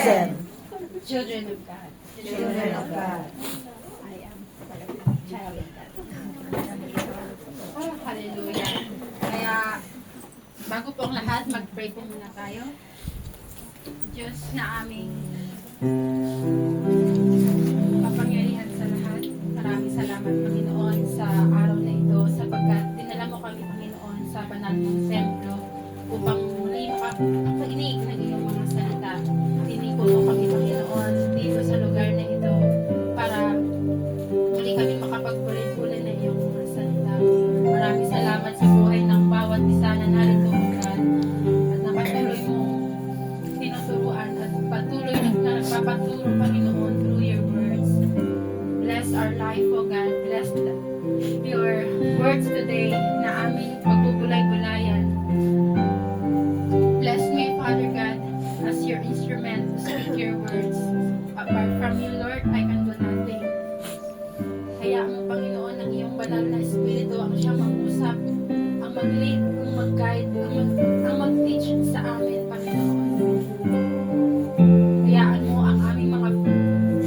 chosen. Children of God. Children of God. I am child of God. Oh, hallelujah. Kaya, bago po ang lahat, mag-pray po muna tayo. Diyos na aming kapangyarihan sa lahat. Maraming salamat, Panginoon, sa araw na ito sapagkat dinala mo kami, Panginoon, sa banal mong templo upang muli makapaginig ng iyong mga salita. Tiniko mo kami, Panginoon, dito sa lugar na ito para muli kami makapagpulay-pulay ng iyong mga salita. Maraming salamat sa buhay ng bawat isa na narito, God, at napatuloy mong tinuturuan at patuloy na nagpapaturo, Panginoon, through your words. Bless our life, O God. Bless your words today na aming pagbubulay-bulayan. Bless me, Father God, as your instrument to speak your words. Apart from you, Lord, I can do nothing. Hayaan mo, Panginoon, ang iyong banal na Espiritu ang siyang mag-usap, ang mag-lead, ang mag-guide, ang mag-teach sa amin, Panginoon. Hayaan mo ang aming mga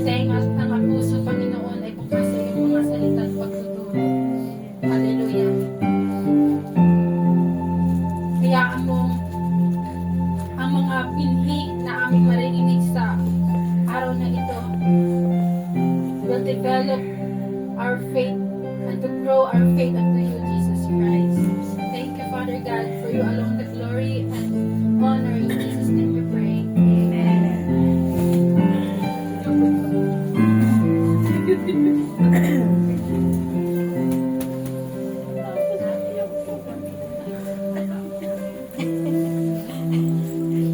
tenga at mga puso, Panginoon, ay bukas sa iyong mga salita at pagtuturo. Hallelujah. Hayaan mo ang mga binhi na aming marinig sa araw na ito will develop our faith and to grow our faith unto you, Jesus Christ. Thank you, Father God, for you alone the glory and honor. In Jesus' name we pray. Amen.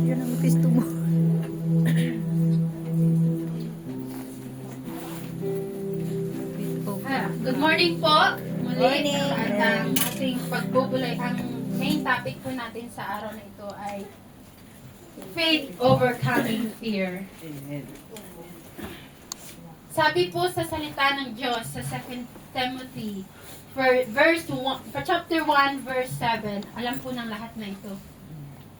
Yun ang gusto mo. Good morning po. Muli. Morning. At ang ating pagbubulay, ang main topic po natin sa araw na ito ay faith overcoming fear. Sabi po sa salita ng Diyos sa 2 Timothy for chapter 1 verse 7. Alam po ng lahat na ito.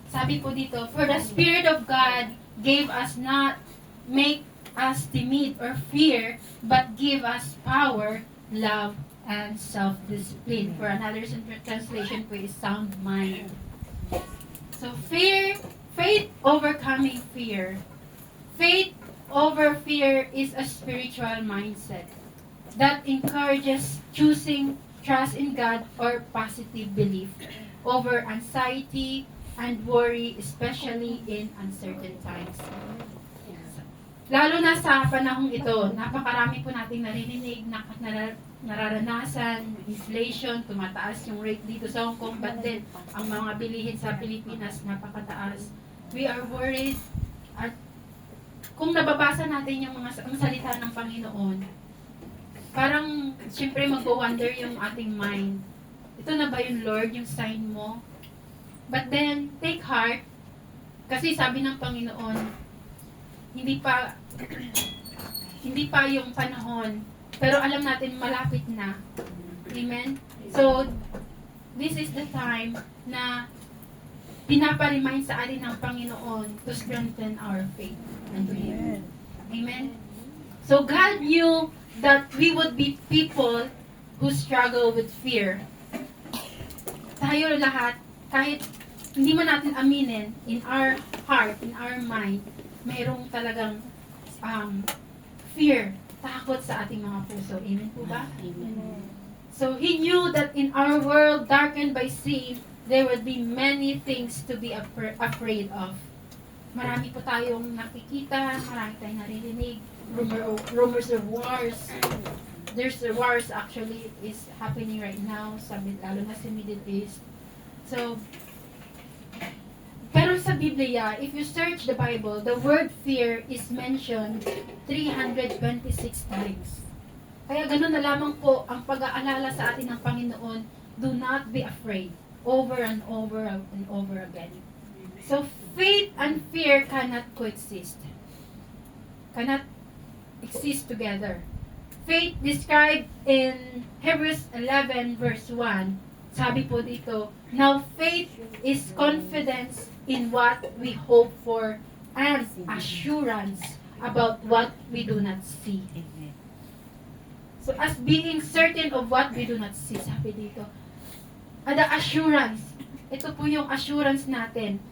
Sabi po dito, for the Spirit of God gave us not make us timid or fear, but give us power, love, and self-discipline. For another translation po is sound mind. So faith overcoming fear. Faith over fear is a spiritual mindset that encourages choosing trust in God or positive belief over anxiety and worry, especially in uncertain times. Lalo na sa panahong ito, napakarami po nating naririnig, nararanasan, inflation, tumataas yung rate dito sa Hong Kong, but then, ang mga bilihin sa Pilipinas, napakataas. We are worried. At kung nababasa natin yung ang salita ng Panginoon, parang, siyempre, mag-wonder yung ating mind. Ito na ba yung Lord, yung sign mo? But then, take heart, kasi sabi ng Panginoon, hindi pa yung panahon, pero alam natin malapit na. Amen? So, this is the time na pinapa-remind sa atin ng Panginoon to strengthen our faith unto Him. Amen? So, God knew that we would be people who struggle with fear. Tayo lahat, kahit hindi man natin aminin, in our heart, in our mind, mayroong talagang fear, takot sa ating mga puso. Amen po ba? Amen. So, He knew that in our world darkened by sin, there would be many things to be afraid of. Marami po tayong nakikita, marami tayong naririnig, rumors of wars. There's the wars actually is happening right now, lalo na sa Middle East. So, pero sa Biblia, if you search the Bible, the word fear is mentioned 326 times. Kaya ganun na lamang po ang pag-aalala sa atin ng Panginoon, do not be afraid, over and over and over again. So, faith and fear cannot coexist. Cannot exist together. Faith described in Hebrews 11 verse 1, sabi po dito, now faith is confidence in what we hope for and assurance about what we do not see. So as being certain of what we do not see, sabi dito. The assurance. Ito po yung assurance natin.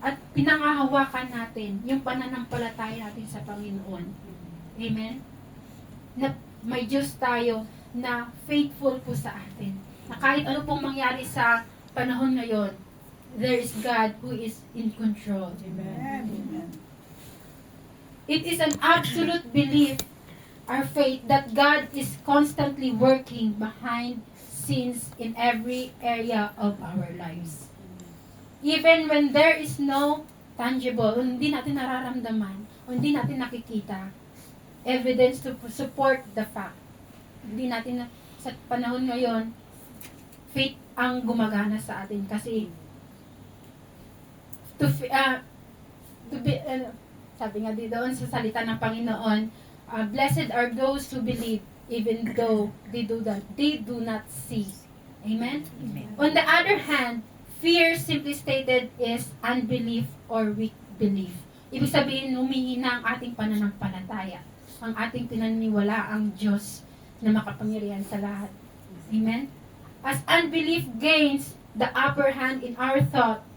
At pinangahawakan natin yung pananampalataya natin sa Panginoon. Amen? Na may Diyos tayo na faithful po sa atin. Na kahit ano pong mangyari sa panahon ngayon, there is God who is in control. Amen. It is an absolute belief, our faith, that God is constantly working behind scenes in every area of our lives. Even when there is no tangible, hindi natin nararamdaman, o hindi natin nakikita, evidence to support the fact. Hindi natin, sa panahon ngayon, faith ang gumagana sa atin kasi sabi nga dito sa salita ng Panginoon, blessed are those who believe even though they do not see. Amen? Amen. On the other hand, fear simply stated is unbelief or weak belief. Ibig sabihin, humihina ang ating pananampalataya. Ang ating pinaniniwala ang Diyos na makapangyarihan sa lahat. Amen? As unbelief gains the upper hand in our thought,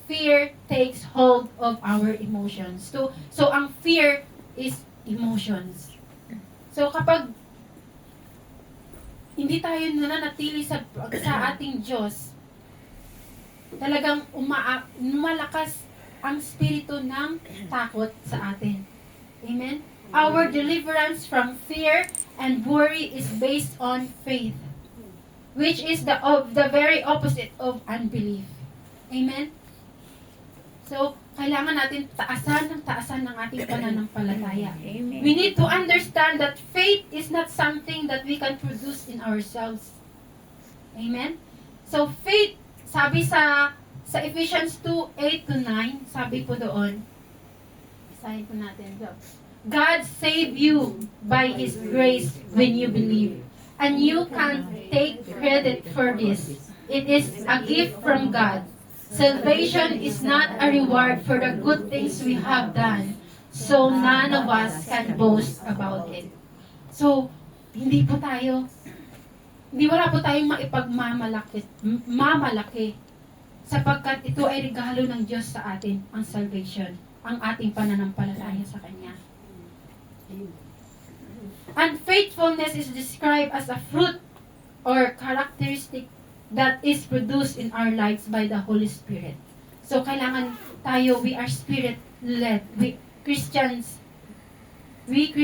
fear takes hold of our emotions. So ang fear is emotions. So kapag hindi tayo nananatili sa ating Diyos, talagang lumalakas ang spirito ng takot sa atin. Amen? Our deliverance from fear and worry is based on faith, which is the very opposite of unbelief. Amen? So, kailangan natin taasan ng ating pananampalataya. Amen. We need to understand that faith is not something that we can produce in ourselves. Amen? So, faith, sabi sa Ephesians 2:8-9, sabi po doon, isahin po natin. God saved you by His grace when you believe. And you can't take credit for this. It is a gift from God. Salvation is not a reward for the good things we have done, so none of us can boast about it. So, wala po tayong mamalaki, sapagkat ito ay regalo ng Diyos sa atin, ang salvation, ang ating pananampalataya sa Kanya. Unfaithfulness is described as a fruit or characteristic that is produced in our lives by the Holy Spirit. So, kailangan tayo, we are Spirit-led. We Christians, we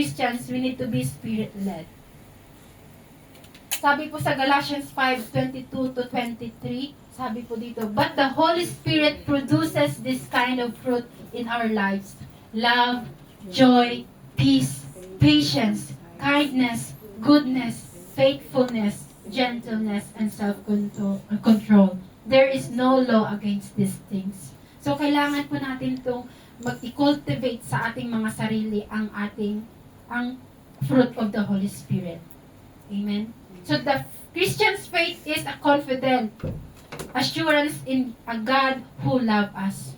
need to be Spirit-led. Sabi po sa Galatians 5:22-23, sabi po dito, but the Holy Spirit produces this kind of fruit in our lives. Love, joy, peace, patience, kindness, goodness, faithfulness, gentleness, and self-control. There is no law against these things. So, kailangan po natin itong mag-cultivate sa ating mga sarili ang fruit of the Holy Spirit. Amen? So, the Christian's faith is a confident assurance in a God who loves us,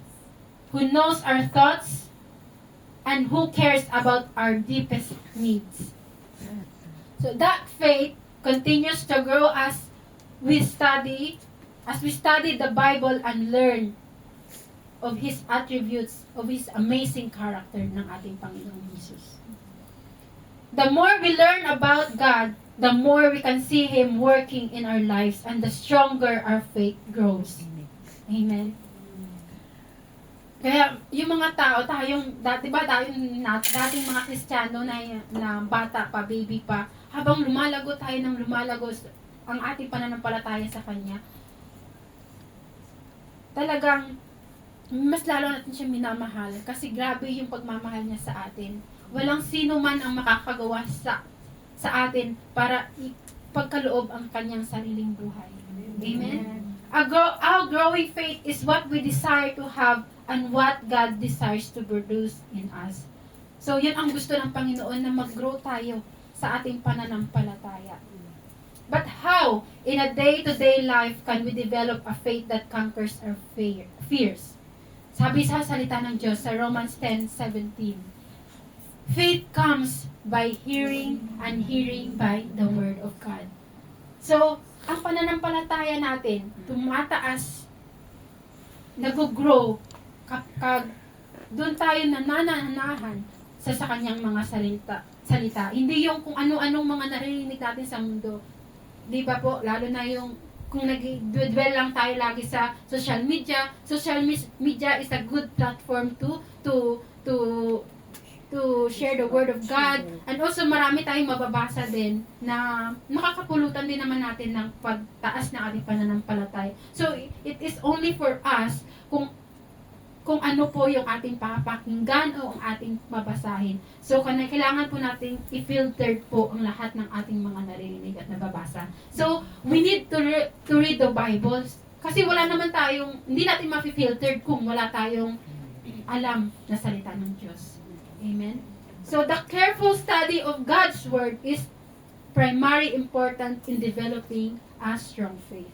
who knows our thoughts, and who cares about our deepest needs. So, that faith continues to grow as we study the Bible and learn of His attributes, of His amazing character ng ating Panginoong Jesus. The more we learn about God, the more we can see Him working in our lives and the stronger our faith grows. Amen. Kaya yung mga tao, dating mga Kristiyano na bata pa, baby pa, habang lumalago tayo ng lumalago ang ating pananampalataya sa Kanya, talagang mas lalo natin siya minamahal kasi grabe yung pagmamahal niya sa atin. Walang sino man ang makakagawa sa atin para ipagkaloob ang Kanyang sariling buhay. Amen? Our growing faith is what we desire to have and what God desires to produce in us. So, yun ang gusto ng Panginoon, na mag-grow tayo sa ating pananampalataya. But how, in a day-to-day life, can we develop a faith that conquers our fears? Sabi sa salita ng Diyos sa Romans 10:17, faith comes by hearing and hearing by the Word of God. So, ang pananampalataya natin, tumataas, nag-grow, kapag doon tayo nanananahan sa kanyang mga salita. Hindi yung kung ano-anong mga naririnig natin sa mundo. Di ba po? Lalo na yung kung nag-dwell lang tayo lagi sa social media. Social media is a good platform to share the Word of God. And also, marami tayong mababasa din na makakapulutan din naman natin ng pagtaas ng ating pananampalataya. So, it is only for us kung ano po yung ating papakinggan o ang ating babasahin. So, kailangan po nating i-filter po ang lahat ng ating mga naririnig at nababasa. So, we need to read the Bible. Kasi wala naman tayong, hindi natin ma-filter kung wala tayong alam na salita ng Diyos. Amen? So, the careful study of God's Word is primary important in developing a strong faith.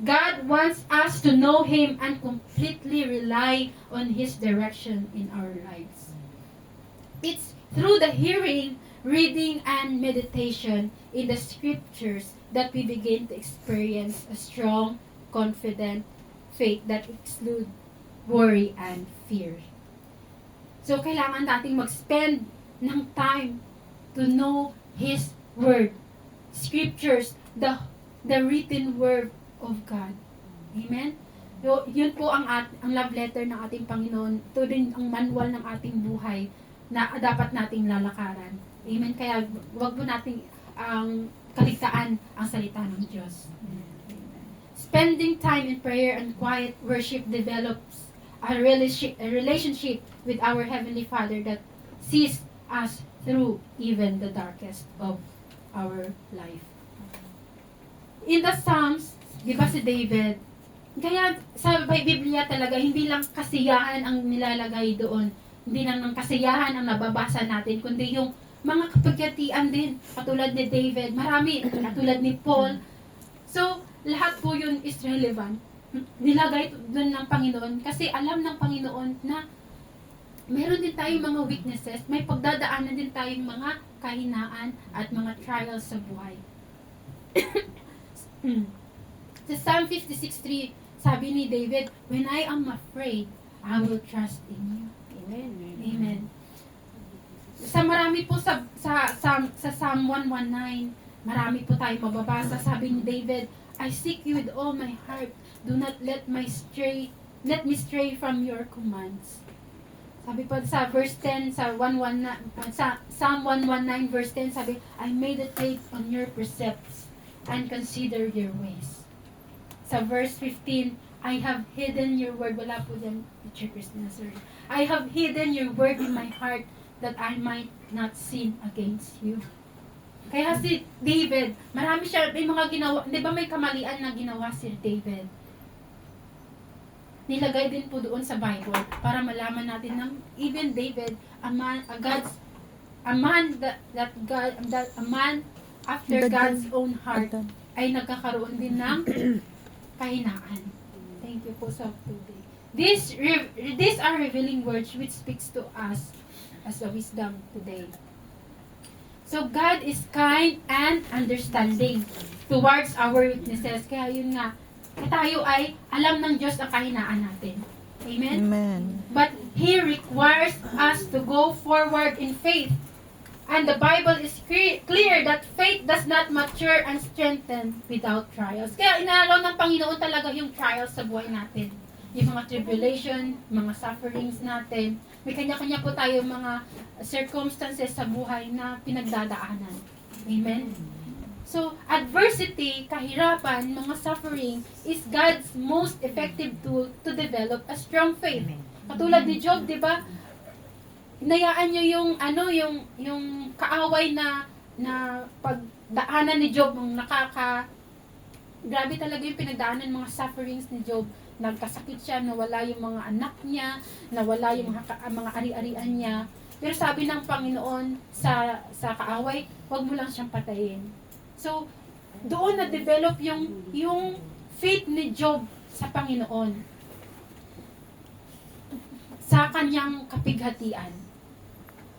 God wants us to know Him and completely rely on His direction in our lives. It's through the hearing, reading, and meditation in the Scriptures that we begin to experience a strong, confident faith that excludes worry and fear. So, kailangan nating mag-spend ng time to know His Word, Scriptures, the written Word of God. Amen? So, yun po ang love letter ng ating Panginoon. Ito din ang manual ng ating buhay na dapat nating lalakaran. Amen? Kaya wag po nating kaligtaan ang salita ng Diyos. Spending time in prayer and quiet worship develops a relationship with our Heavenly Father that sees us through even the darkest of our life. In the Psalms, di ba si David, kaya sa Biblia talaga, hindi lang kasiyahan ang nilalagay doon. Hindi lang ng kasiyahan ang nababasa natin, kundi yung mga kapagyatian din, katulad ni David, marami, katulad ni Paul. So, lahat po yun is relevant. Nilagay doon ng Panginoon kasi alam ng Panginoon na meron din tayong mga weaknesses, may pagdadaanan din tayong mga kahinaan at mga trials sa buhay. Sa Psalm 56:3, sabi ni David, when I am afraid, I will trust in you. Amen. Amen. Sa marami po sa Psalm 119, marami po tayong mababasa. Sabi ni David, I seek you with all my heart. Do not let me stray from your commands. Sabi pa sa verse 10 sa Psalm 119 verse 10, sabi, I meditate on your precepts and consider your ways. Sa verse 15, I have hidden your word. Wala po dyan, Teacher Christina, sorry. I have hidden your word in my heart that I might not sin against you. Kaya si David, marami siya, may mga ginawa, di ba may kamalian na ginawa si David? Nilagay din po doon sa Bible para malaman natin na even David, a man after God's own heart ay nagkakaroon din ng kahinaan. Thank you po sa today. These are revealing words which speaks to us as a wisdom today. So God is kind and understanding towards our weaknesses. Kaya yun nga, tayo ay alam ng Diyos ang kahinaan natin. Amen? Amen. But He requires us to go forward in faith. And the Bible is clear that faith does not mature and strengthen without trials. Kaya inalaw ng Panginoon talaga yung trials sa buhay natin. Yung mga tribulation, mga sufferings natin. May kanya-kanya po tayo mga circumstances sa buhay na pinagdadaanan. Amen? So, adversity, kahirapan, mga suffering is God's most effective tool to develop a strong faith. Katulad ni Job, di ba? Hinayaan niyo yung kaaway na pagdaanan ni Job, grabe talaga yung pinagdaanan mga sufferings ni Job. Nagkasakit siya, nawala yung mga anak niya, nawala yung mga ari-arian niya. Pero sabi ng Panginoon sa kaaway, huwag mo lang siyang patayin. So, doon na-develop yung faith ni Job sa Panginoon. sa kanyang kapighatian.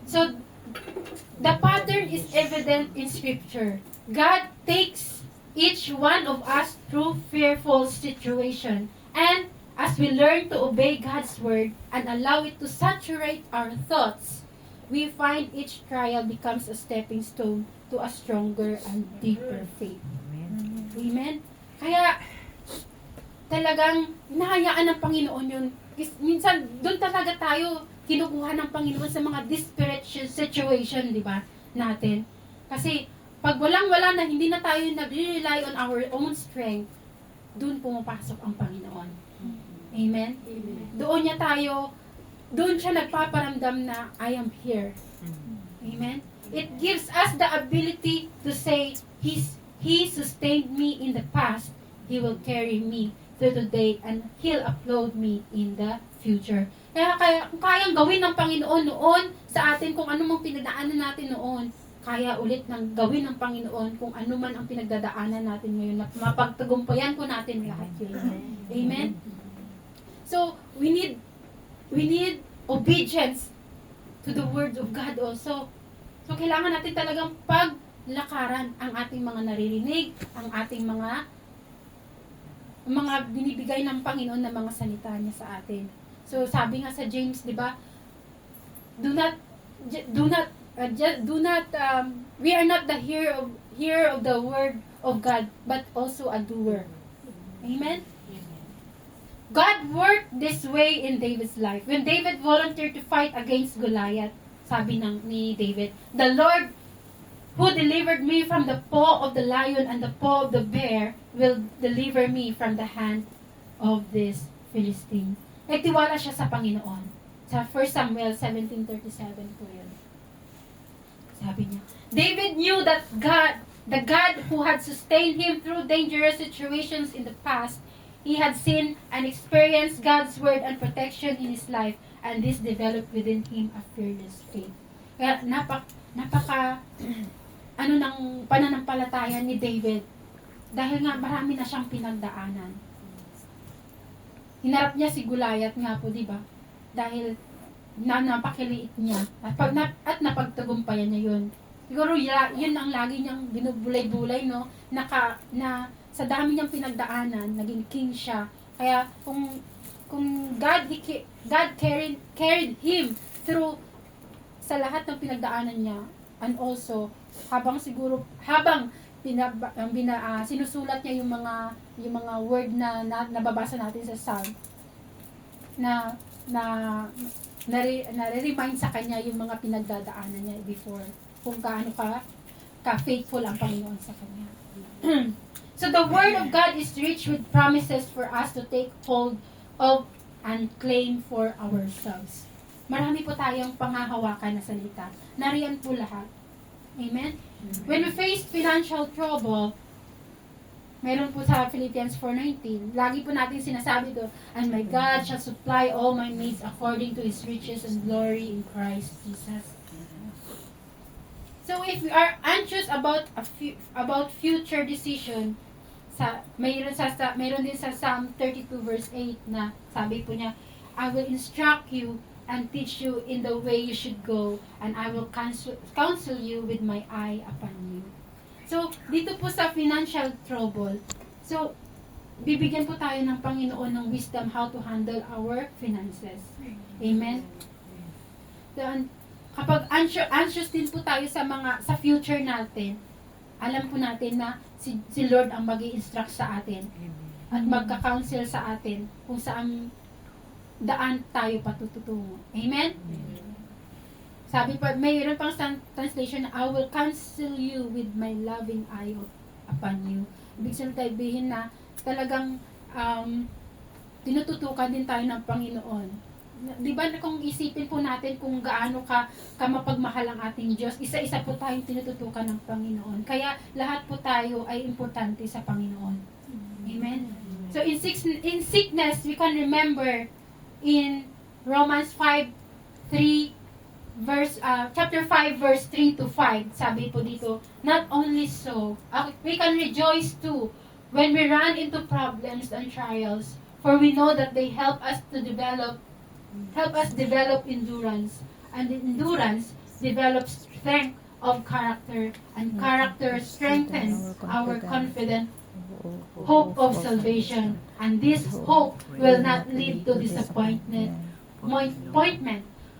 So, the pattern is evident in Scripture. God takes each one of us through fearful situation. And as we learn to obey God's word and allow it to saturate our thoughts, we find each trial becomes a stepping stone to a stronger and deeper faith. Amen? Kaya, talagang hinahayaan ng Panginoon yun. Minsan, doon talaga tayo kinukuha ng Panginoon sa mga desperate situation, di ba, natin. Kasi, pag walang-wala na, hindi na tayo nag-rely on our own strength, doon pumapasok ang Panginoon. Amen? Doon siya nagpaparamdam na, I am here. Amen? It gives us the ability to say, He sustained me in the past, He will carry me through today, and He'll upload me in the future. Kaya kung kayang gawin ng Panginoon noon sa atin, kung ano mang pinagdaanan natin noon, kaya ulit ng gawin ng Panginoon kung ano man ang pinagdadaanan natin ngayon, na mapagtagumpayan po natin lahat yun. Amen? So, we need obedience to the Word of God also. So, kailangan natin talagang paglakaran ang ating mga naririnig, ang ating mga binibigay ng Panginoon na mga salita niya sa atin. So, sabi nga sa James, di ba, we are not the hearer of the word of God, but also a doer. Amen? God worked this way in David's life. When David volunteered to fight against Goliath, sabi ni David, the Lord who delivered me from the paw of the lion and the paw of the bear will deliver me from the hand of this Philistine. Nagtiwala siya sa Panginoon. Sa 1 Samuel 17:37 po yun. Sabi niya, David knew that God, the God who had sustained him through dangerous situations in the past, he had seen and experienced God's word and protection in his life, and this developed within him a fearless faith. Kaya napaka ng pananampalataya ni David, dahil nga marami na siyang pinagdaanan. Hinarap niya si Goliath nga po, di ba? Dahil napakiliit niya at napagtagumpayan niya yun. Siguro yun ang lagi niyang binubulay-bulay, no? Na sa dami niyang pinagdaanan, naging king siya. Kaya kung God carried him through sa lahat ng pinagdaanan niya, and also habang sinusulat niya yung mga word na nababasa natin sa Psalm, nare-remind sa kanya yung mga pinagdadaanan niya before, kung gaano ka-faithful ang Panginoon sa kanya. So the Word of God is rich with promises for us to take hold of and claim for ourselves. Marami po tayong panghahawakan na salita. Nariyan po lahat. Amen? When we face financial trouble, meron po sa Philippians 4:19, lagi po natin sinasabi to, and my God shall supply all my needs according to His riches and glory in Christ Jesus. So if we are anxious about future decision, meron din sa Psalm 32 verse 8 na sabi po niya, I will instruct you and teach you in the way you should go, and I will counsel you with my eye upon you. So, dito po sa financial trouble, so, bibigyan po tayo ng Panginoon ng wisdom how to handle our finances. Amen? So, kapag anxious din po tayo sa future natin, alam po natin na si Lord ang mag-i-instruct sa atin at magka-counsel sa atin kung saan daan tayo patutungo. Amen? Sabi pa, mayroon pang translation na, I will counsel you with my loving eye upon you. Ibig sabihin na talagang tinututukan din tayo ng Panginoon. Di ba kung isipin po natin kung gaano ka mapagmahal ang ating Diyos, isa-isa po tayong tinututukan ng Panginoon. Kaya lahat po tayo ay importante sa Panginoon. Amen? So in sickness, we can remember in Romans 5:3 chapter 5 verse 3 to 5, sabi po dito, not only so, we can rejoice too when we run into problems and trials, for we know that they help us to develop Help us develop endurance. And endurance develops strength of character. And character strengthens our confident hope of salvation. And this hope will not lead to disappointment.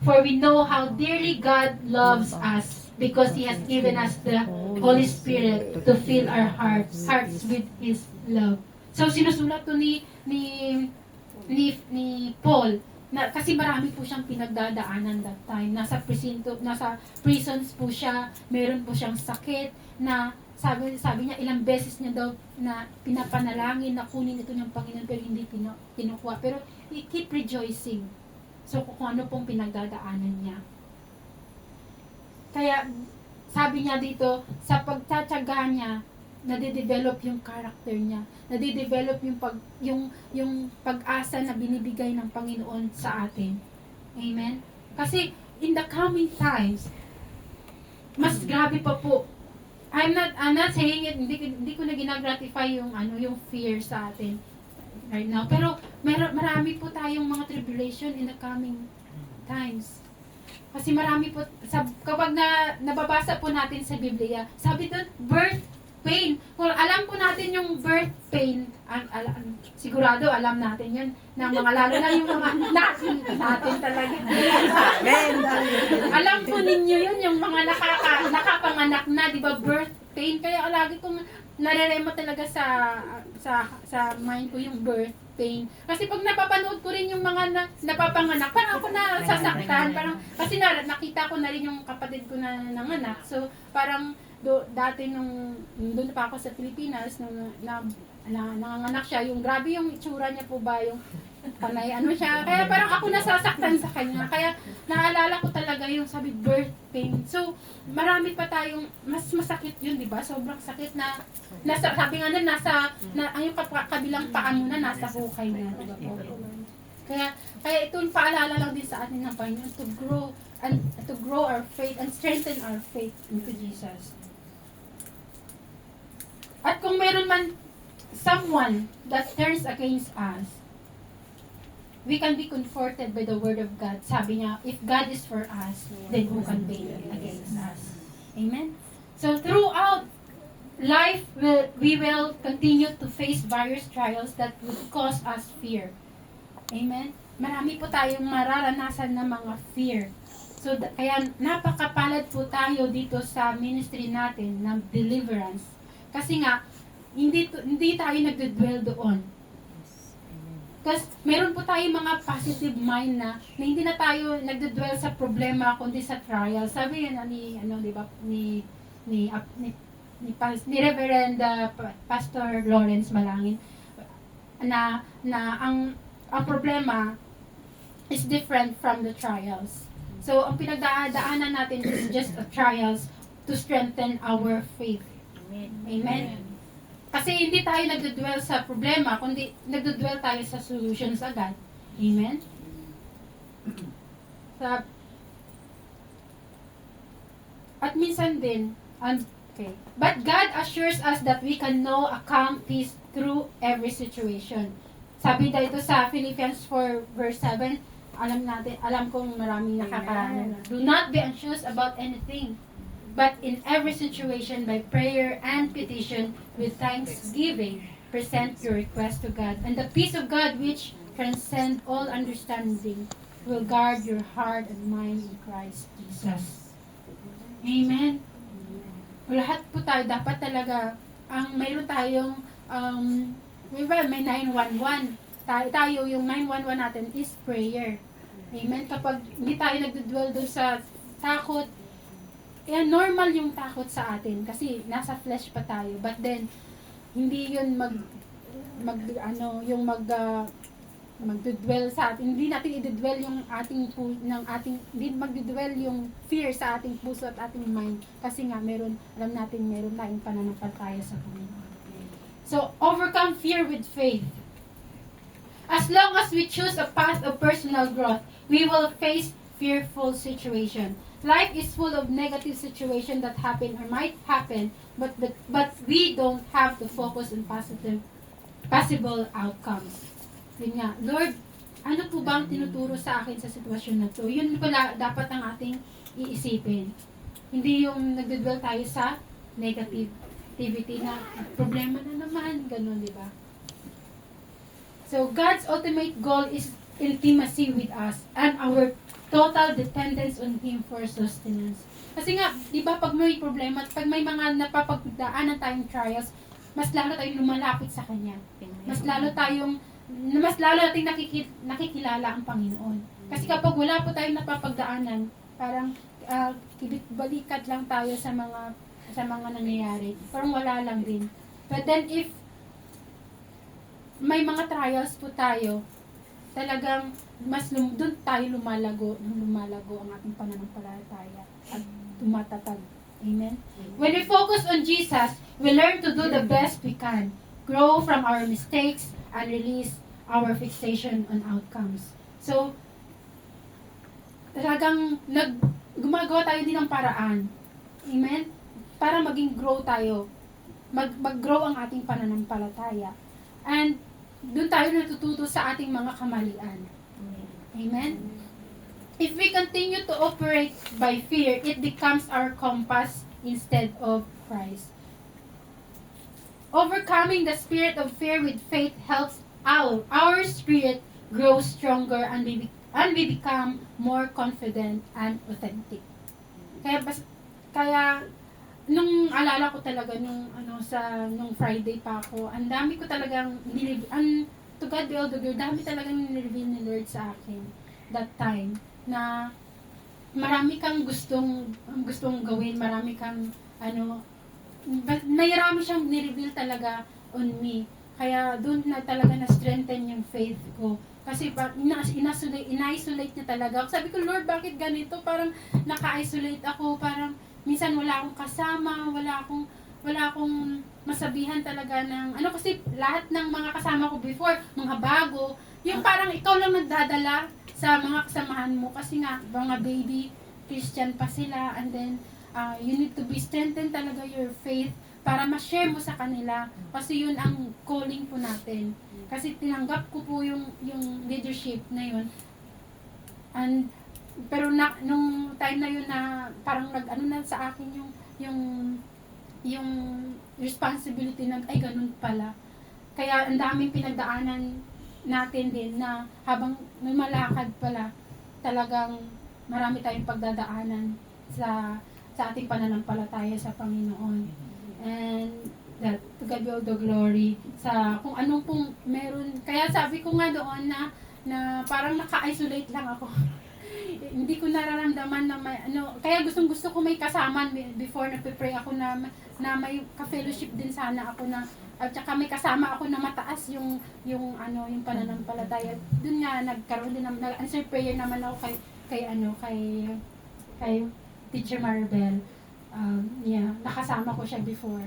For we know how dearly God loves us because He has given us the Holy Spirit to fill our hearts with His love. So sinusulat to ni Paul na kasi marami po siyang pinagdadaanan that time. Nasa prisons po siya, meron po siyang sakit na sabi niya ilang beses niya daw na pinapanalangin na kunin ito ng Panginoon pero hindi kinukuha. Pero he keep rejoicing. So kung ano pong pinagdadaanan niya. Kaya sabi niya dito, sa pagtatyaga niya, nade-develop yung character niya, nade-develop yung pag-asa na binibigay ng Panginoon sa atin. Amen? Kasi in the coming times, mas grabe pa po. I'm not saying it, hindi ko na ginagratify yung fear sa atin right now. Pero marami po tayong mga tribulation in the coming times. Kasi marami po, kapag nababasa po natin sa Biblia, sabi doon, birth pain. Kung alam po natin yung birth pain, sigurado alam natin yun, ng mga lalo na yung mga natin talaga. Alam po ninyo yun, yung mga nakapanganak na, di ba, birth pain. Kaya lagi kong narerema talaga sa mind ko yung birth pain. Kasi pag napapanood ko rin yung mga napapanganak, parang ako nasasaktan. Parang, kasi nakita ko na rin yung kapatid ko na nanganak. So, parang, dati doon pa ako sa Pilipinas, nanganganak siya, yung grabe yung itsura niya po ba, yung panay, siya. Kaya parang ako nasasaktan sa kanya. Kaya naalala ko talaga yung sabi, birth pain. So, marami pa tayong, mas masakit yun, di ba? Sobrang sakit na, sabi nga yung kabilang paa mo na nasa hukay na. Diba po? Kaya ito yung paalala lang din sa atin ng Panginoon to grow our faith and strengthen our faith into Jesus. At kung meron man someone that turns against us, we can be comforted by the word of God. Sabi niya, if God is for us, then who can be against us? Amen? So throughout life, we will continue to face various trials that will cause us fear. Amen? Marami po tayong mararanasan na mga fear. So kaya napakapalad po tayo dito sa ministry natin ng deliverance. Kasi nga, hindi tayo nagdedwell doon. Kasi meron po tayong mga positive mind na hindi na tayo nagdedwell sa problema kundi sa trial. Sabi yan di ba, ni Reverend Pastor Lawrence Malangin na ang problema is different from the trials. So ang pinagdaanan natin is just a trials to strengthen our faith. Amen. Kasi hindi tayo nagdudwell sa problema, kundi nagdudwell tayo sa solutions agad. Amen? At minsan din, okay. But God assures us that we can know a calm peace through every situation. Sabi dito sa Philippians 4 verse 7, alam kong maraming do not be anxious about anything. But in every situation, by prayer and petition, with thanksgiving, present your request to God. And the peace of God, which transcends all understanding, will guard your heart and mind in Christ Jesus. Amen. Lahat po tayo, dapat talaga, mayroon tayong, may 911. Tayo, yung 911 natin is prayer. Amen. Kapag hindi tayo nagdudwell doon sa takot, normal yung takot sa atin kasi nasa flesh pa tayo. But then hindi yun magdudwell sa atin. Hindi natin i-dwell yung hindi magdudwell yung fear sa ating puso at ating mind kasi nga meron tayong pananampalataya sa Panginoon. So overcome fear with faith. As long as we choose a path of personal growth, we will face fearful situation. Life is full of negative situations that happen or might happen, but we don't have to focus on possible outcomes. Yun nga, Lord, ano po ba ang tinuturo sa akin sa sitwasyon na to? Yun pala dapat ang ating iisipin. Hindi yung nagdudwell tayo sa negativity na problema na naman, ganun, di ba? So, God's ultimate goal is intimacy with us and our total dependence on Him for sustenance. Kasi nga, di ba, pag may problema, pag may mga napapagdaanan tayong trials, mas lalo tayong lumalapit sa Kanya. Mas lalo nating nakikilala ang Panginoon. Kasi kapag wala po tayong napapagdaanan, parang balikat lang tayo sa mga nangyayari. Parang wala lang din. But then if may mga trials po tayo, talagang doon tayo lumalago ang ating pananampalataya at tumatatag. Amen? When we focus on Jesus, we learn to do the best we can, grow from our mistakes, and release our fixation on outcomes. So, talagang gumagawa tayo din ng paraan. Amen? Para maging grow tayo. Mag-grow ang ating pananampalataya. And doon tayo natututo sa ating mga kamalian. Amen? If we continue to operate by fear, it becomes our compass instead of Christ. Overcoming the spirit of fear with faith helps our spirit grow stronger and we become more confident and authentic. Kaya nung alala ko talaga nung Friday pa ako, ang dami ko talagang to God be all the glory, dami talagang nireveal ni Lord sa akin that time na marami kang gustong gawin, marami kang nairami siyang nireveal talaga on me. Kaya doon na talaga na-strengthen yung faith ko. Kasi ina-isolate niya talaga. Sabi ko, Lord, bakit ganito? Parang naka-isolate ako, parang minsan wala akong kasama, wala akong masabihan talaga ng kasi lahat ng mga kasama ko before, mga bago, yung parang ikaw lang nagdadala sa mga kasamahan mo kasi nga mga baby Christian pa sila, and then you need to be strengthened talaga your faith para ma-share mo sa kanila kasi yun ang calling po natin. Kasi tinanggap ko po yung leadership na yun. And pero nung time na yun na parang na sa akin yung responsibility na ay ganun pala. Kaya ang daming pinagdaanan natin din na habang may malakad pala, talagang marami tayong pagdadaanan sa ating pananampalataya sa Panginoon. And that to God be all the glory sa kung anong pong meron. Kaya sabi ko nga doon na parang naka-isolate lang ako. Hindi ko nararamdaman na may kaya gustong-gusto ko may kasama before nagpe-pray ako na may ka-fellowship din sana ako na at saka may kasama ako na mataas yung pananampalataya. Doon nga nagkaroon din ng answer prayer naman ako kay Teacher Maribel. Nakasama ko siya before.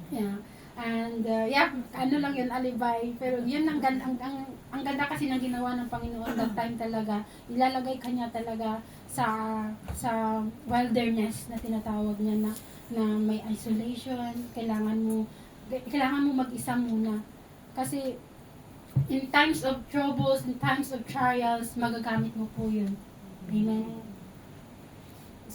Yeah. And lang yun, alibay. Pero yun ang ganda kasi ng ginawa ng Panginoon that time talaga. Ilalagay kanya talaga sa wilderness na tinatawag niya na may isolation. Kailangan mo mag-isa muna. Kasi in times of troubles, in times of trials, magagamit mo po yun. Amen.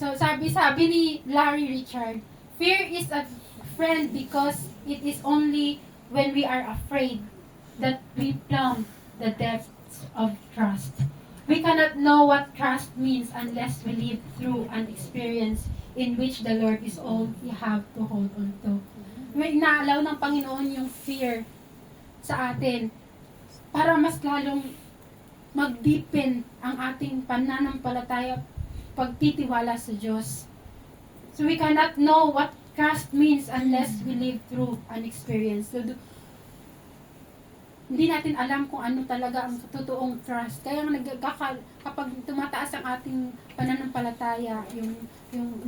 So sabi ni Larry Richard, fear is a friend because it is only when we are afraid that we plumb the depths of trust. We cannot know what trust means unless we live through an experience in which the Lord is all we have to hold on to. May inaalaw ng Panginoon yung fear sa atin para mas lalong mag-deepen ang ating pananampalataya, pagtitiwala sa Diyos. So we cannot know what trust means unless we live through an experience. So, hindi natin alam kung ano talaga ang totoong trust. Kaya kapag tumataas ang ating pananampalataya, yung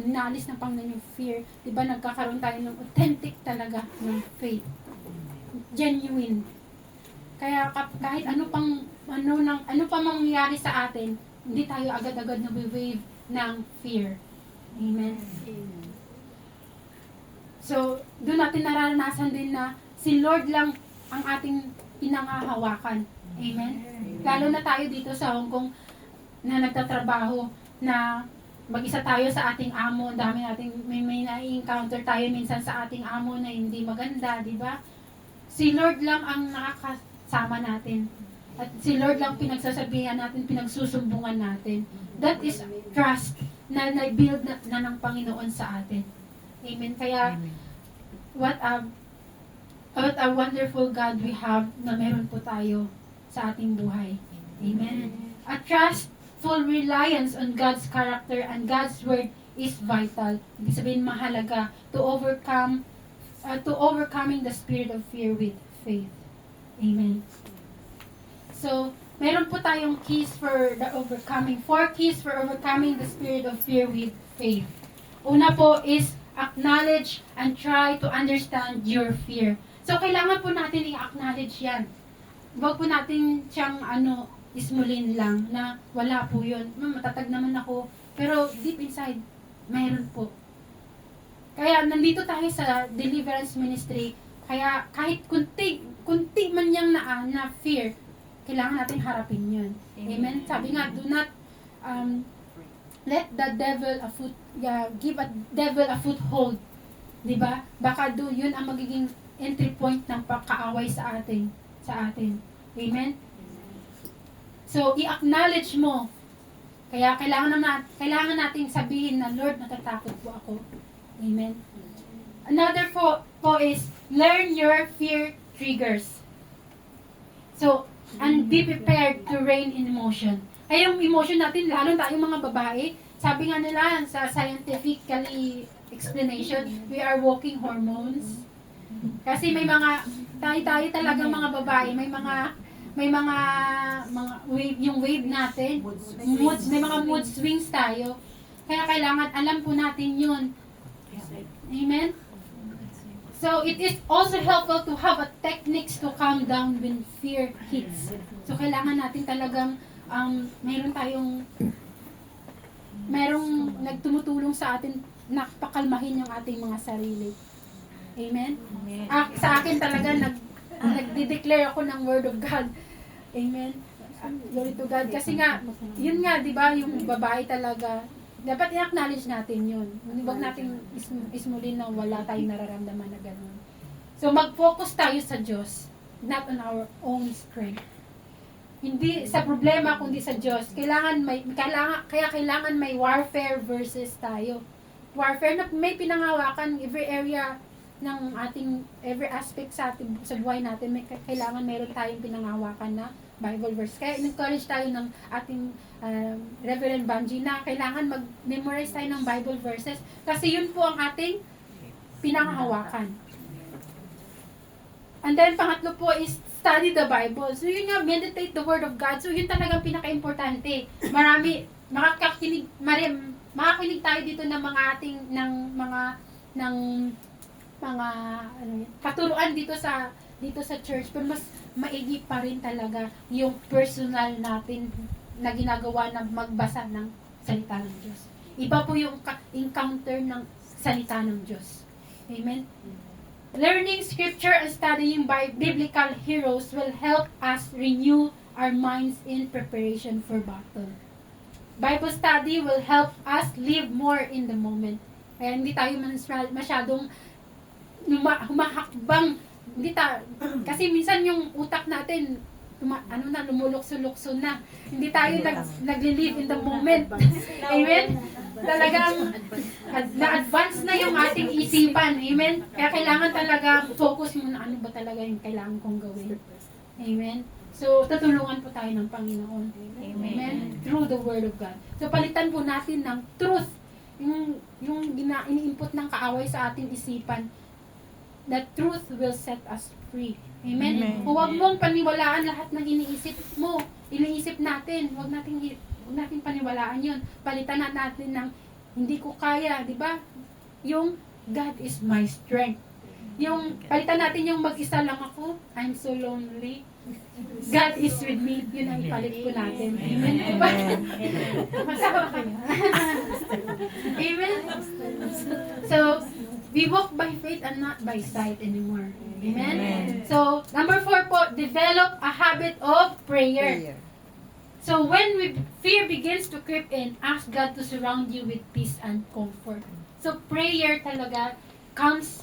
naalis ng Panginoon yung fear, di ba nagkakaroon tayo ng authentic talaga ng faith. Genuine. Kaya kahit ano pa mangyayari sa atin, hindi tayo agad-agad na-wave ng fear. Amen? Amen. So, doon natin naranasan din na si Lord lang ang ating pinangahawakan. Amen? Lalo na tayo dito sa Hong Kong na nagtatrabaho, na mag-isa tayo sa ating amo. Ang dami nating, may na-encounter tayo minsan sa ating amo na hindi maganda, di ba? Si Lord lang ang nakakasama natin. At si Lord lang pinagsasabihan natin, pinagsusumbungan natin. That is trust na na-build na ng Panginoon sa atin. Amen. Kaya, what a wonderful God we have na meron po tayo sa ating buhay. Amen. A trustful reliance on God's character and God's word is vital. Ibig sabihin, mahalaga to overcoming the spirit of fear with faith. Amen. So, meron po tayong keys for the overcoming. 4 keys for overcoming the spirit of fear with faith. Una po is acknowledge and try to understand your fear. So, kailangan po natin i-acknowledge yan. Huwag po natin siyang ismulin lang na wala po yun. Matatag naman ako. Pero deep inside, mayroon po. Kaya nandito tayo sa deliverance ministry. Kaya kahit kunti man niyang na fear, kailangan natin harapin yun. Amen? Sabi nga, do not let the devil give a devil a foothold. Diba? Baka yun ang magiging entry point ng pagkaaway sa atin. Amen? So, i-acknowledge mo. Kaya kailangan nating sabihin na, Lord, natatakot po ako. Amen? Another po is, learn your fear triggers. So, and be prepared to rein in emotion. Ay, yung emotion natin, lalo tayong mga babae, sabi nga nila sa scientifically explanation, we are walking hormones. Kasi may mga, tayo talagang mga babae, may mga wave, yung wave natin, moods, may mga mood swings tayo. Kaya kailangan, alam po natin yun. Amen? So, it is also helpful to have a techniques to calm down when fear hits. So, kailangan natin talagang, merong nagtumutulong sa atin na pakalmahin yung ating mga sarili. Amen? Sa akin talaga, nagde-declare ako ng Word of God. Amen? Glory to God. Kasi nga, yun nga, di ba, yung babae talaga, dapat i-acknowledge natin yun. Huwag natin ismulin na wala tayong nararamdaman na gano'n. So, mag-focus tayo sa Diyos, not on our own strength. Hindi sa problema, kundi sa Diyos. Kailangan may warfare versus tayo. Warfare na may pinangawakan every area ng every aspect sa buhay natin, kailangan meron tayong pinangawakan na Bible verse. Kaya in-encourage tayo ng ating Reverend Banji na kailangan mag-memorize tayo ng Bible verses kasi yun po ang ating pinangahawakan. And then, pangatlo po is study the Bible. So, yun nga, meditate the Word of God. So, yun talagang pinaka-importante. Makakinig tayo dito ng mga katuruan dito sa church, pero mas maigi pa rin talaga yung personal natin na ginagawa na magbasa ng salita ng Diyos. Iba po yung encounter ng salita ng Diyos. Amen? Learning scripture and studying by biblical heroes will help us renew our minds in preparation for battle. Bible study will help us live more in the moment. Kaya hindi tayo masyadong humahakbang. Kasi minsan yung utak natin, lumulukso-lukso na. Hindi tayo nag-live in the moment. Amen? Talagang na-advance na yung ating isipan. Amen? Kaya kailangan talaga focus muna ano ba talaga yung kailangan kong gawin. Amen? So, tutulungan po tayo ng Panginoon. Amen? Through the Word of God. So, palitan po natin ng truth. Yung ini-input ng kaaway sa ating isipan. The truth will set us free. Amen? Huwag mong paniwalaan lahat ng iniisip mo. Iniisip natin. Huwag natin paniwalaan yun. Palitan natin ng hindi ko kaya. Diba? Yung God is my strength. Yung palitan natin yung mag-isa lang ako. I'm so lonely. God is with me. Yun ang ipalit ko natin. Amen? Diba? Masama kayo. Amen? So, we walk by faith faith and not by sight anymore. Amen? Amen. So, number 4 po, develop a habit of prayer. So, when fear begins to creep in, ask God to surround you with peace and comfort. So, prayer talaga comes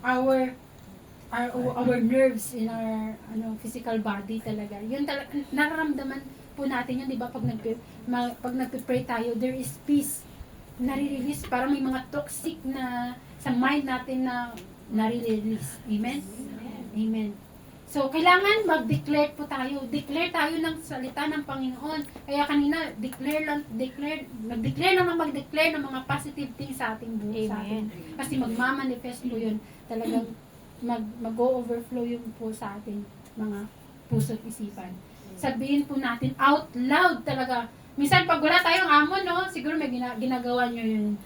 our nerves in our physical body talaga. Yun talaga, nararamdaman po natin yun, di ba? Pag nagpe-pray tayo, there is peace. Nare-release, parang may mga toxic na sa mind natin na nare-release. Amen? Amen. So, kailangan mag-declare po tayo. Declare tayo ng salita ng Panginoon. Kaya kanina, mag-declare ng mga positive things sa ating buhay. Sa atin. Kasi magmamanifest po yun. Talagang mag-overflow yun po sa ating mga puso at isipan. Sabihin po natin out loud talaga. Minsan, pag wala tayong amo, no? Siguro may ginagawa nyo yun.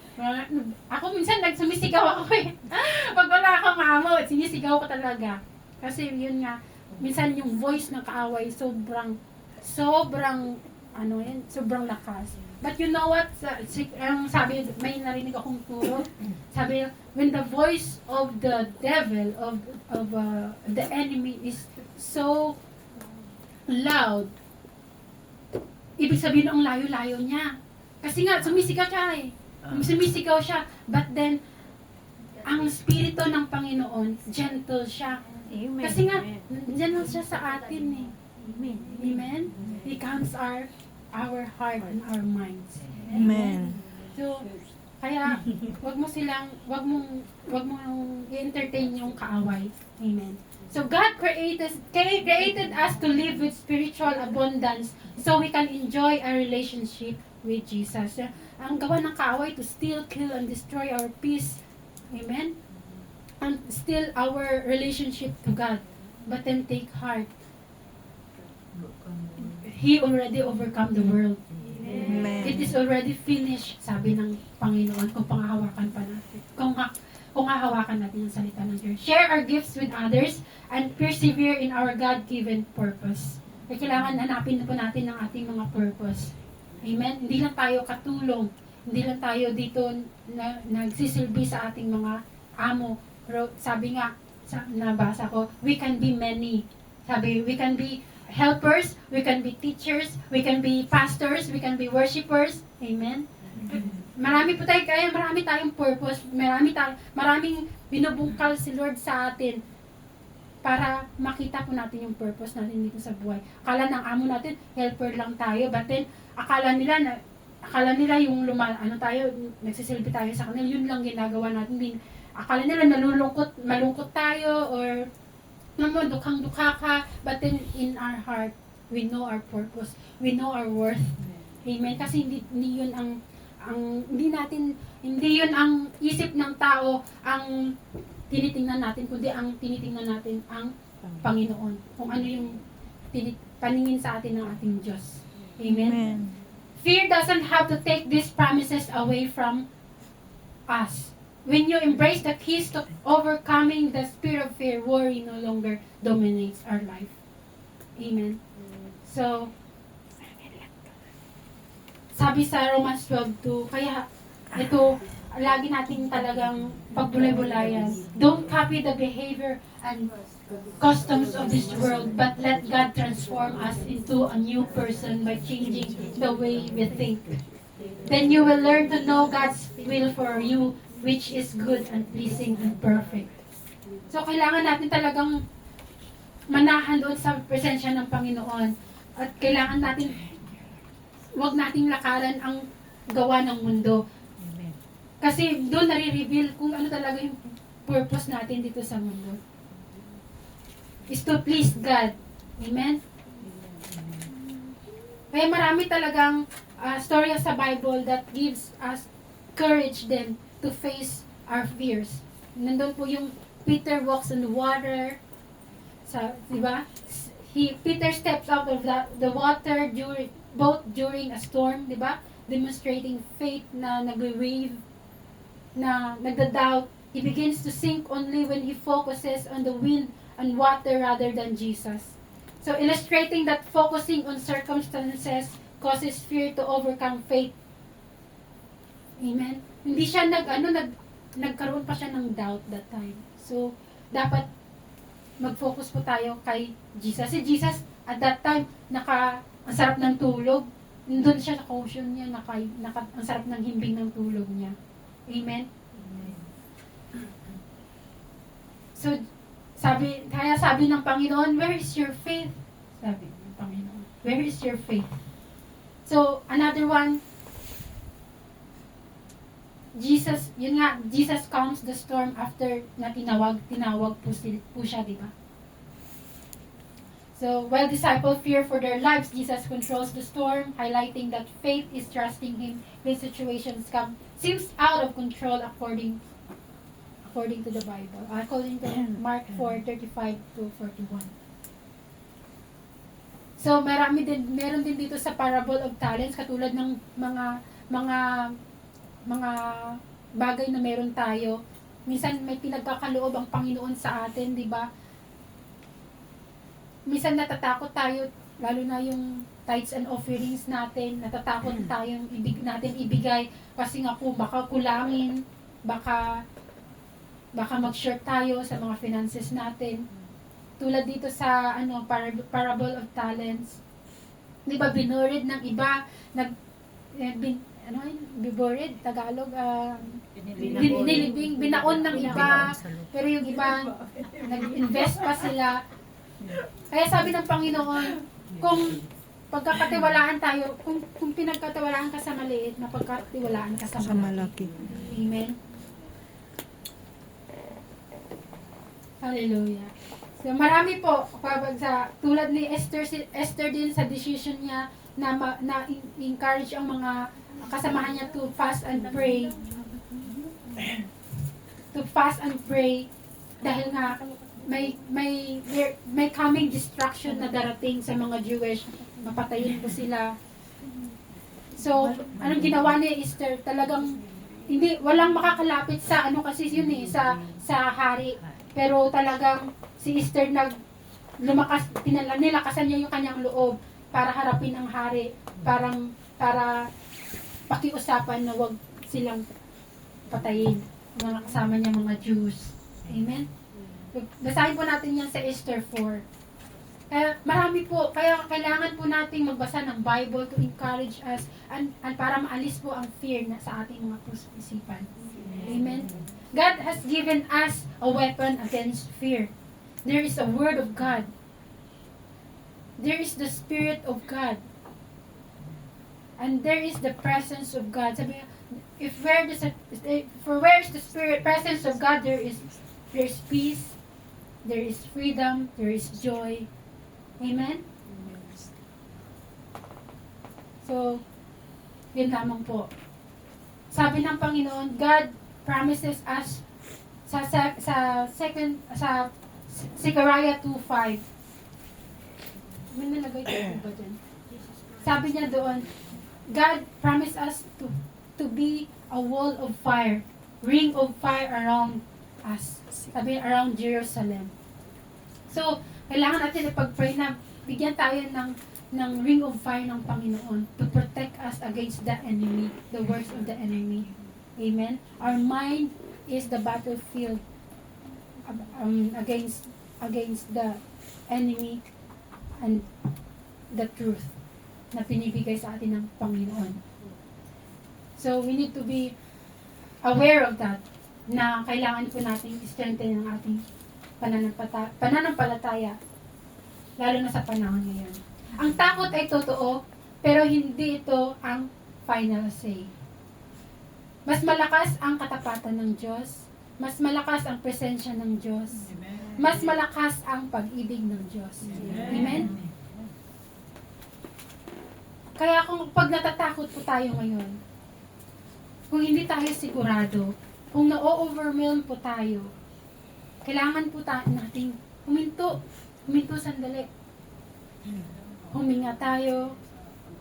Ako minsan, nagsumisigaw ako eh. Pag wala akong amo, sinisigaw ko talaga. Kasi yun nga, minsan yung voice ng kaaway, sobrang lakas. But you know what? Sabi, may narinig akong turo. Sabi, when the voice of the devil, of the enemy is so loud, ibig sabihin ang layo-layo niya. Kasi nga, sumisigaw siya eh. Sumisigaw siya. But then, ang spirito ng Panginoon, gentle siya. Amen. Kasi nga, nandiyan lang siya sa atin eh. Amen. Amen? He counts our heart and our minds. Amen. So, kaya, wag mong i-entertain yung kaaway. Amen. So, God created us to live with spiritual abundance so we can enjoy our relationship with Jesus. Ang gawa ng kaaway to steal, kill, and destroy our peace. Amen? And still our relationship to God. But then take heart. He already overcome the world. Amen. It is already finished, sabi ng Panginoon, kung panghahawakan pa natin. Kung hahawakan natin ang salita ng Diyos. Share our gifts with others and persevere in our God-given purpose. Kailangan hanapin na po natin ang ating mga purpose. Amen? Hindi lang tayo katulong. Hindi lang tayo dito nagsisilbi sa ating mga amo. Pero sabi nga, nabasa ko, we can be many. Sabi, we can be helpers, we can be teachers, we can be pastors, we can be worshipers. Amen? Marami tayong purpose. Maraming binubungkal si Lord sa atin para makita po natin yung purpose natin dito sa buhay. Akala ng amo natin, helper lang tayo, but then, akala nila yung nagsisilbi tayo sa kanila, yun lang ginagawa natin. Akala nila malungkot tayo, or dukhang-dukha ka, but then in our heart, we know our purpose, we know our worth. Amen? Kasi hindi yun ang isip ng tao ang tinitingnan natin, kundi ang tinitingnan natin ang Panginoon. Kung ano yung paningin sa atin ng ating Diyos. Amen? Amen. Fear doesn't have to take these promises away from us. When you embrace the keys to overcoming the spirit of fear, worry no longer dominates our life. Amen. So, sabi sa Romans 12:2, kaya ito, lagi natin talagang pagbulay-bulayan. Don't copy the behavior and customs of this world, but let God transform us into a new person by changing the way we think. Then you will learn to know God's will for you, which is good and pleasing and perfect. So, kailangan natin talagang manahan doon sa presensya ng Panginoon. At kailangan natin, huwag nating lakaran ang gawa ng mundo. Kasi doon nare-reveal kung ano talaga yung purpose natin dito sa mundo. Is to please God. Amen? Kaya marami talagang story sa Bible that gives us courage then to face our fears. Nandun po yung Peter walks on the water. Di ba? Peter steps out of the water during a storm, di ba? Demonstrating faith na nagwe-wave, na nagda-doubt. He begins to sink only when he focuses on the wind and water rather than Jesus. So illustrating that focusing on circumstances causes fear to overcome faith. Amen. Hindi siya nagkaroon pa siya ng doubt that time. So, dapat mag-focus po tayo kay Jesus. Si Jesus, at that time, ang sarap ng tulog. Nandun siya sa cushion niya, ang sarap ng himbing ng tulog niya. Amen? So, kaya sabi ng Panginoon, where is your faith? Sabi ng Panginoon, where is your faith? So, another one, Jesus calms the storm after na tinawag po siya, di ba? So, while disciples fear for their lives, Jesus controls the storm, highlighting that faith is trusting Him when situations seems out of control according to the Bible. According to Mark 4:35 to 41. So, meron din dito sa parable of talents, katulad ng mga bagay na meron tayo. Minsan may pinagkakaloob ang Panginoon sa atin, di ba? Minsan natatakot tayo, lalo na yung tithes and offerings natin, natatakot tayong ibigay kasi nga kung baka kulangin, baka mag-short tayo sa mga finances natin. Tulad dito sa parable of talents. 'Di ba binurid ng iba, binurid Tagalog, nilibing, binaon ng iba, pero yung iba nag-invest pa sila. Kaya sabi ng Panginoon, kung pagkakatiwalaan tayo, kung pinagkatiwalaan ka sa maliit, mapagkatiwalaan ka sa malaki. Amen. Hallelujah. So marami po tulad ni Esther din sa decision niya na encourage ang mga kasamahan niya to fast and pray. To fast and pray dahil nga may coming destruction na darating sa mga Jewish, mapatayin po sila. So, anong ginawa ni Esther? Talagang walang makakalapit sa kasi yun sa hari. Pero talagang si Esther nilakasan niya yung kanyang loob para harapin ang hari, para pakiusapan na wag silang patayin mga kasama niya mga Jews. Amen? Basahin po natin yan sa Esther 4. Kaya kailangan po nating magbasa ng Bible to encourage us and para maalis po ang fear na sa ating mga puso-isipan. Amen? God has given us a weapon against fear. There is a Word of God. There is the Spirit of God. And there is the presence of God. Sabi, where is the Spirit, presence of God, there's peace, there is freedom, there is joy. Amen? So, yun lamang po. Sabi ng Panginoon, God promises us sa Zechariah 2:5. May nalagay ko ba dyan? Sabi niya doon, God promised us to be a wall of fire, ring of fire around us. Sabi, around Jerusalem. So, kailangan natin ipag-pray na bigyan tayo ng ring of fire ng Panginoon to protect us against the enemy, the works of the enemy. Amen? Our mind is the battlefield against the enemy and the truth na pinibigay sa atin ng Panginoon. So, we need to be aware of that, na kailangan po natin strengthen ang ating pananampalataya, lalo na sa panahon ngayon. Ang takot ay totoo, pero hindi ito ang final say. Mas malakas ang katapatan ng Diyos, mas malakas ang presensya ng Diyos, mas malakas ang pag-ibig ng Diyos. Amen? Kaya pag natatakot po tayo ngayon, kung hindi tayo sigurado, kung na-overwhelm po tayo, kailangan po nating huminto sandali. Huminga tayo.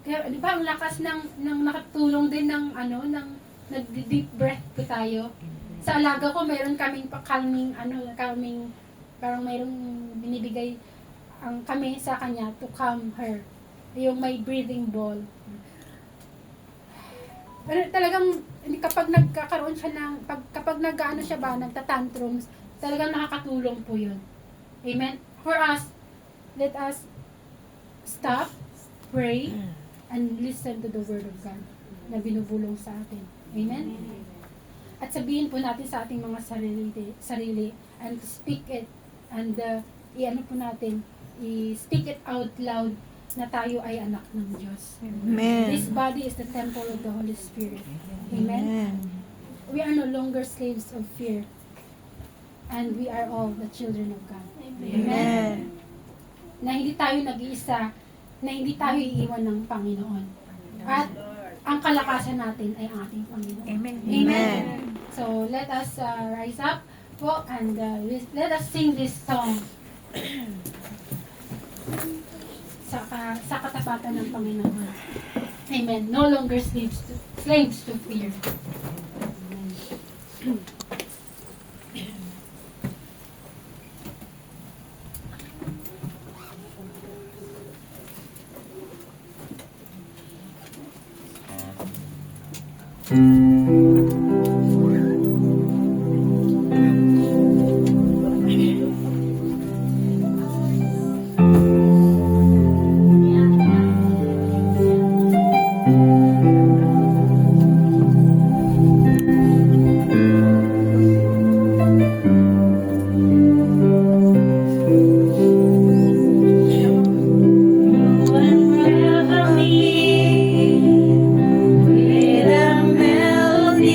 Kaya, di ba, ang lakas ng nakatulong din ng nag-deep breath po tayo. Sa alaga ko, meron kaming calming, parang mayroong binibigay kami sa kanya to calm her. Yung may breathing ball. Pero talagang kapag nagkakaroon siya ng, kapag nag-ano siya ba, nagtatantrums, talagang nakakatulong po yun. Amen? For us, let us stop, pray, and listen to the Word of God na binubulong sa atin. Amen? At sabihin po natin sa ating mga sarili and speak it, and i-ano po natin, i-speak it out loud na tayo ay anak ng Diyos. Amen. This body is the temple of the Holy Spirit. Amen? We are no longer slaves of fear. And we are all the children of God. Amen. Na hindi tayo nag-iisa, na hindi tayo iiwan ng Panginoon. At ang kalakasan natin ay ang ating Panginoon. Amen. Amen. So, let us rise up po and let us sing this song sa katapatan ng Panginoon. Amen. No longer slaves to fear. Amen. Let a melody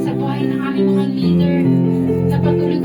sa buhay ng aming mga leader, na patuloy